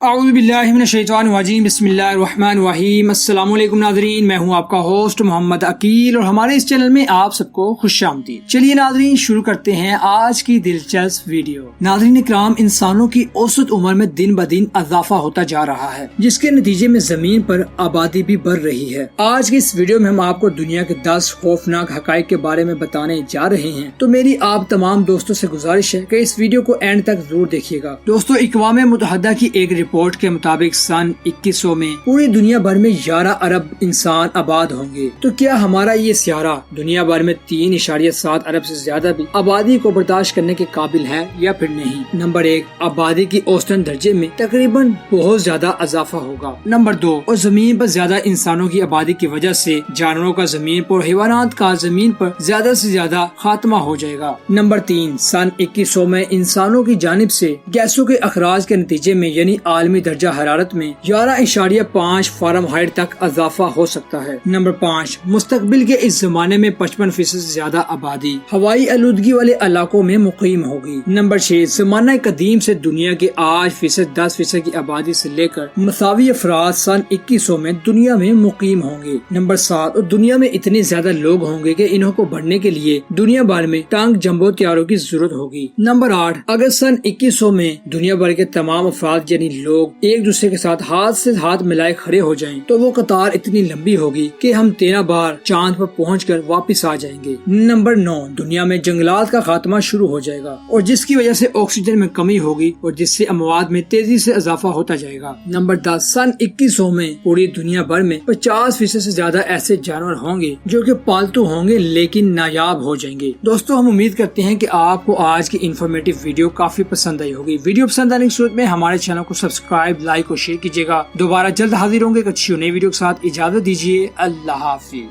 اعوذ باللہ من الشیطان الرجیم بسم اللہ الرحمن الرحیم۔ السلام علیکم ناظرین، میں ہوں آپ کا ہوسٹ محمد عقیل اور ہمارے اس چینل میں آپ سب کو خوش آمدید۔ چلیے ناظرین شروع کرتے ہیں آج کی دلچسپ ویڈیو۔ ناظرین اکرام، انسانوں کی اوسط عمر میں دن بدن اضافہ ہوتا جا رہا ہے، جس کے نتیجے میں زمین پر آبادی بھی بڑھ رہی ہے۔ آج کی اس ویڈیو میں ہم آپ کو دنیا کے 10 خوفناک حقائق کے بارے میں بتانے جا رہے ہیں، تو میری آپ تمام دوستوں سے گزارش ہے کہ اس ویڈیو کو اینڈ تک ضرور دیکھیے گا۔ دوستو، اقوام متحدہ کی ایک رپورٹ کے مطابق سن 2100 میں پوری دنیا بھر میں 11 ارب انسان آباد ہوں گے۔ تو کیا ہمارا یہ سیارہ دنیا بھر میں 3.7 ارب سے زیادہ بھی آبادی کو برداشت کرنے کے قابل ہے یا پھر نہیں؟ نمبر 1، آبادی کی اوسطن درجے میں تقریباً بہت زیادہ اضافہ ہوگا۔ نمبر 2، اور زمین پر زیادہ انسانوں کی آبادی کی وجہ سے جانوروں کا زمین پر، حیوانات کا زمین پر زیادہ سے زیادہ خاتمہ ہو جائے گا۔ نمبر 3، سن 2100 میں انسانوں کی جانب سے گیسوں کے اخراج کے نتیجے میں یعنی عالمی درجہ حرارت میں 11.5 فارنہائٹ تک اضافہ ہو سکتا ہے۔ نمبر 5، مستقبل کے اس زمانے میں 55% سے زیادہ آبادی ہوائی آلودگی والے علاقوں میں مقیم ہوگی۔ نمبر 6، زمانہ قدیم سے دنیا کے آج 10% کی آبادی سے لے کر مساوی افراد سن 2100 میں دنیا میں مقیم ہوں گے۔ نمبر 7، اور دنیا میں اتنے زیادہ لوگ ہوں گے کہ انہوں کو بڑھنے کے لیے دنیا بھر میں ٹانک جمبو طیاروں کی ضرورت ہوگی۔ نمبر 8، اگر سن 2100 میں دنیا بھر کے تمام افراد یعنی لوگ ایک دوسرے کے ساتھ ہاتھ سے ہاتھ ملائے کھڑے ہو جائیں تو وہ قطار اتنی لمبی ہوگی کہ ہم 13 بار چاند پر پہنچ کر واپس آ جائیں گے۔ نمبر 9، دنیا میں جنگلات کا خاتمہ شروع ہو جائے گا اور جس کی وجہ سے آکسیجن میں کمی ہوگی اور جس سے اموات میں تیزی سے اضافہ ہوتا جائے گا۔ نمبر 10، سن 2100 میں پوری دنیا بھر میں 50% سے زیادہ ایسے جانور ہوں گے جو کہ پالتو ہوں گے لیکن نایاب ہو جائیں گے۔ دوستو، ہم امید کرتے ہیں کہ آپ کو آج کی انفارمیٹیو ویڈیو کافی پسند آئی ہوگی۔ ویڈیو پسند آنے کی صورت میں ہمارے چینل کو سبسکرائب، لائک اور شیئر کیجیے گا۔ دوبارہ جلد حاضر ہوں گے ایک اچھی نئی ویڈیو کے ساتھ۔ اجازت دیجیے، اللہ حافظ۔